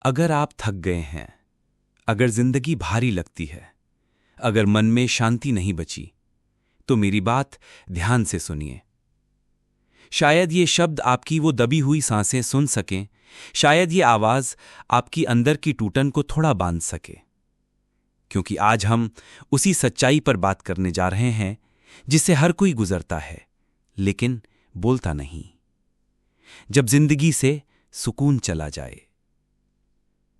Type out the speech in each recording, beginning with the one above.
अगर आप थक गए हैं, अगर जिंदगी भारी लगती है, अगर मन में शांति नहीं बची, तो मेरी बात ध्यान से सुनिए। शायद ये शब्द आपकी वो दबी हुई सांसें सुन सकें, शायद ये आवाज आपकी अंदर की टूटन को थोड़ा बांध सके। क्योंकि आज हम उसी सच्चाई पर बात करने जा रहे हैं जिससे हर कोई गुजरता है, लेकिन बोलता नहीं। जब जिंदगी से सुकून चला जाए।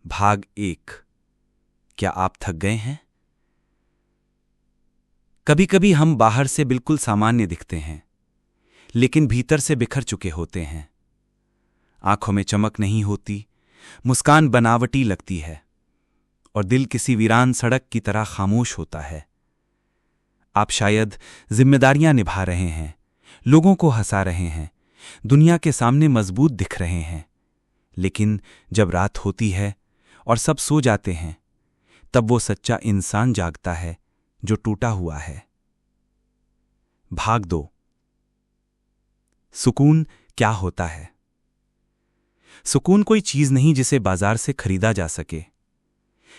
भाग 1। क्या आप थक गए हैं? कभी कभी हम बाहर से बिल्कुल सामान्य दिखते हैं, लेकिन भीतर से बिखर चुके होते हैं। आंखों में चमक नहीं होती, मुस्कान बनावटी लगती है, और दिल किसी वीरान सड़क की तरह खामोश होता है। आप शायद जिम्मेदारियां निभा रहे हैं, लोगों को हंसा रहे हैं, दुनिया के सामने मजबूत दिख रहे हैं, लेकिन जब रात होती है और सब सो जाते हैं, तब वो सच्चा इंसान जागता है जो टूटा हुआ है। भाग 2। सुकून क्या होता है? सुकून कोई चीज नहीं जिसे बाजार से खरीदा जा सके।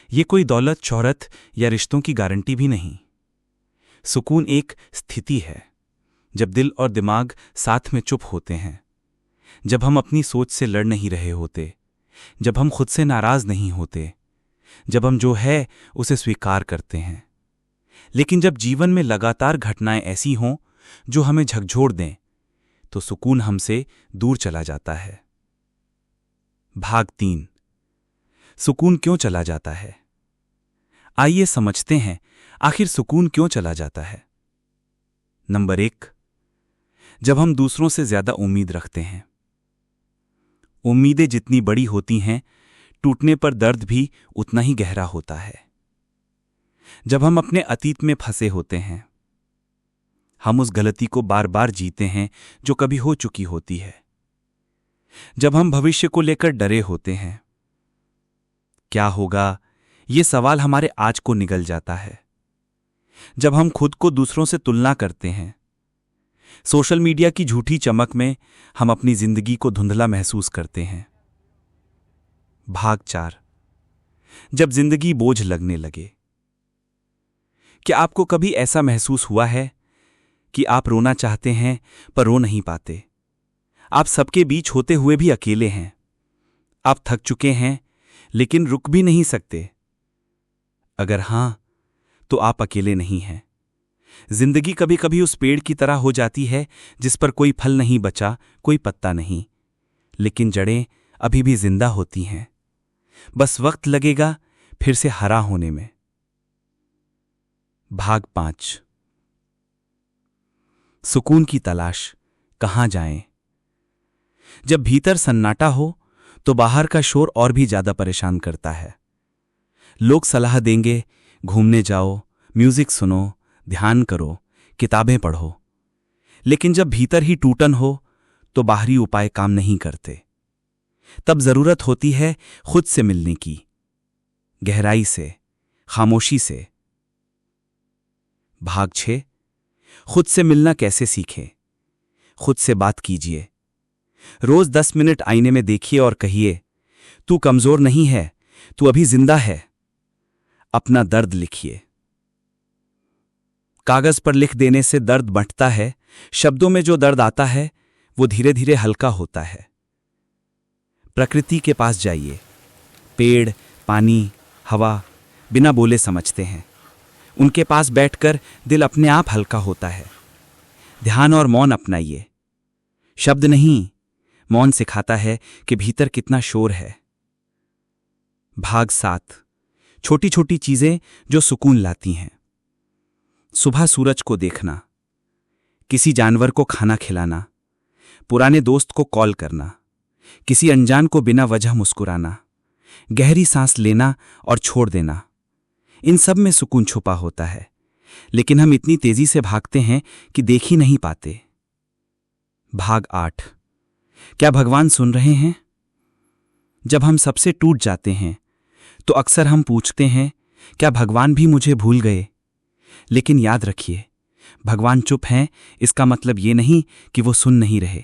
ये कोई दौलत, शोहरत या रिश्तों की गारंटी भी नहीं। सुकून एक स्थिति है जब दिल और दिमाग साथ में चुप होते हैं, जब हम अपनी सोच से लड़ नहीं रहे होते, जब हम खुद से नाराज नहीं होते, जब हम जो है उसे स्वीकार करते हैं। लेकिन जब जीवन में लगातार घटनाएं ऐसी हों जो हमें झकझोर दें, तो सुकून हमसे दूर चला जाता है। भाग 3। सुकून क्यों चला जाता है? आइए समझते हैं आखिर सुकून क्यों चला जाता है। नंबर 1। जब हम दूसरों से ज्यादा उम्मीद रखते हैं। उम्मीदें जितनी बड़ी होती हैं, टूटने पर दर्द भी उतना ही गहरा होता है। जब हम अपने अतीत में फंसे होते हैं, हम उस गलती को बार बार जीते हैं जो कभी हो चुकी होती है। जब हम भविष्य को लेकर डरे होते हैं, क्या होगा, ये सवाल हमारे आज को निगल जाता है। जब हम खुद को दूसरों से तुलना करते हैं, सोशल मीडिया की झूठी चमक में हम अपनी जिंदगी को धुंधला महसूस करते हैं। भाग 4। जब जिंदगी बोझ लगने लगे। क्या आपको कभी ऐसा महसूस हुआ है कि आप रोना चाहते हैं पर रो नहीं पाते? आप सबके बीच होते हुए भी अकेले हैं। आप थक चुके हैं लेकिन रुक भी नहीं सकते। अगर हां, तो आप अकेले नहीं हैं। जिंदगी कभी कभी उस पेड़ की तरह हो जाती है जिस पर कोई फल नहीं बचा, कोई पत्ता नहीं, लेकिन जड़ें अभी भी जिंदा होती हैं। बस वक्त लगेगा फिर से हरा होने में। भाग 5। सुकून की तलाश कहां जाएं? जब भीतर सन्नाटा हो तो बाहर का शोर और भी ज्यादा परेशान करता है। लोग सलाह देंगे, घूमने जाओ, म्यूजिक सुनो, ध्यान करो, किताबें पढ़ो, लेकिन जब भीतर ही टूटन हो तो बाहरी उपाय काम नहीं करते। तब जरूरत होती है खुद से मिलने की, गहराई से, खामोशी से। भाग 6। खुद से मिलना कैसे सीखें? खुद से बात कीजिए। रोज 10 मिनट आईने में देखिए और कहिए, तू कमजोर नहीं है, तू अभी जिंदा है। अपना दर्द लिखिए। कागज पर लिख देने से दर्द बढ़ता है, शब्दों में जो दर्द आता है वो धीरे धीरे हल्का होता है। प्रकृति के पास जाइए। पेड़, पानी, हवा बिना बोले समझते हैं। उनके पास बैठकर दिल अपने आप हल्का होता है। ध्यान और मौन अपनाइए। शब्द नहीं, मौन सिखाता है कि भीतर कितना शोर है। भाग 7। छोटी छोटी चीजें जो सुकून लाती हैं। सुबह सूरज को देखना, किसी जानवर को खाना खिलाना, पुराने दोस्त को कॉल करना, किसी अनजान को बिना वजह मुस्कुराना, गहरी सांस लेना और छोड़ देना। इन सब में सुकून छुपा होता है, लेकिन हम इतनी तेजी से भागते हैं कि देख ही नहीं पाते। भाग 8। क्या भगवान सुन रहे हैं? जब हम सबसे टूट जाते हैं तो अक्सर हम पूछते हैं, क्या भगवान भी मुझे भूल गए? लेकिन याद रखिए, भगवान चुप हैं इसका मतलब ये नहीं कि वो सुन नहीं रहे।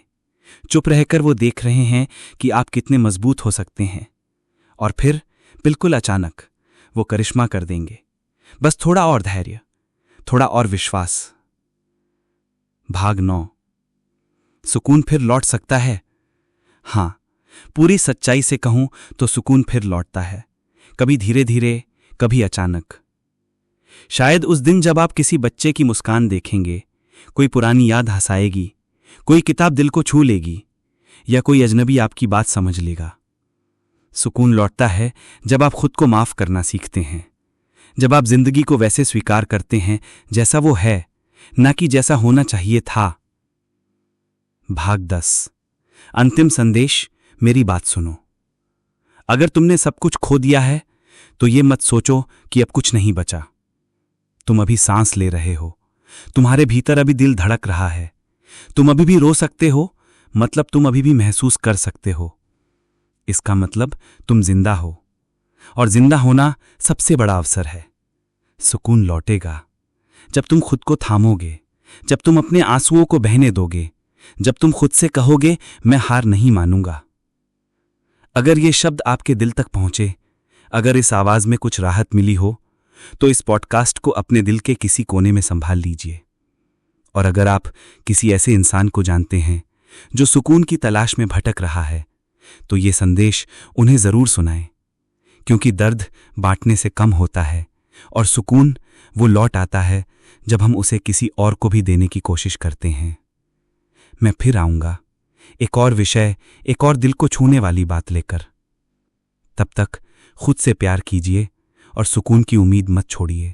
चुप रहकर वो देख रहे हैं कि आप कितने मजबूत हो सकते हैं, और फिर बिल्कुल अचानक वो करिश्मा कर देंगे। बस थोड़ा और धैर्य, थोड़ा और विश्वास। भाग 9। सुकून फिर लौट सकता है। हां, पूरी सच्चाई से कहूं तो सुकून फिर लौटता है, कभी धीरे धीरे, कभी अचानक। शायद उस दिन जब आप किसी बच्चे की मुस्कान देखेंगे, कोई पुरानी याद हंसाएगी, कोई किताब दिल को छू लेगी, या कोई अजनबी आपकी बात समझ लेगा। सुकून लौटता है जब आप खुद को माफ करना सीखते हैं, जब आप जिंदगी को वैसे स्वीकार करते हैं जैसा वो है, ना कि जैसा होना चाहिए था। भाग 10। अंतिम संदेश। मेरी बात सुनो। अगर तुमने सब कुछ खो दिया है तो ये मत सोचो कि अब कुछ नहीं बचा। तुम अभी सांस ले रहे हो, तुम्हारे भीतर अभी दिल धड़क रहा है, तुम अभी भी रो सकते हो, मतलब तुम अभी भी महसूस कर सकते हो। इसका मतलब तुम जिंदा हो, और जिंदा होना सबसे बड़ा अवसर है। सुकून लौटेगा जब तुम खुद को थामोगे, जब तुम अपने आंसुओं को बहने दोगे, जब तुम खुद से कहोगे मैं हार नहीं मानूंगा। अगर ये शब्द आपके दिल तक पहुंचे, अगर इस आवाज में कुछ राहत मिली हो, तो इस पॉडकास्ट को अपने दिल के किसी कोने में संभाल लीजिए। और अगर आप किसी ऐसे इंसान को जानते हैं जो सुकून की तलाश में भटक रहा है, तो ये संदेश उन्हें जरूर सुनाएं, क्योंकि दर्द बांटने से कम होता है और सुकून वो लौट आता है जब हम उसे किसी और को भी देने की कोशिश करते हैं। मैं फिर आऊंगा एक और विषय, एक और दिल को छूने वाली बात लेकर। तब तक खुद से प्यार कीजिए और सुकून की उम्मीद मत छोड़िए।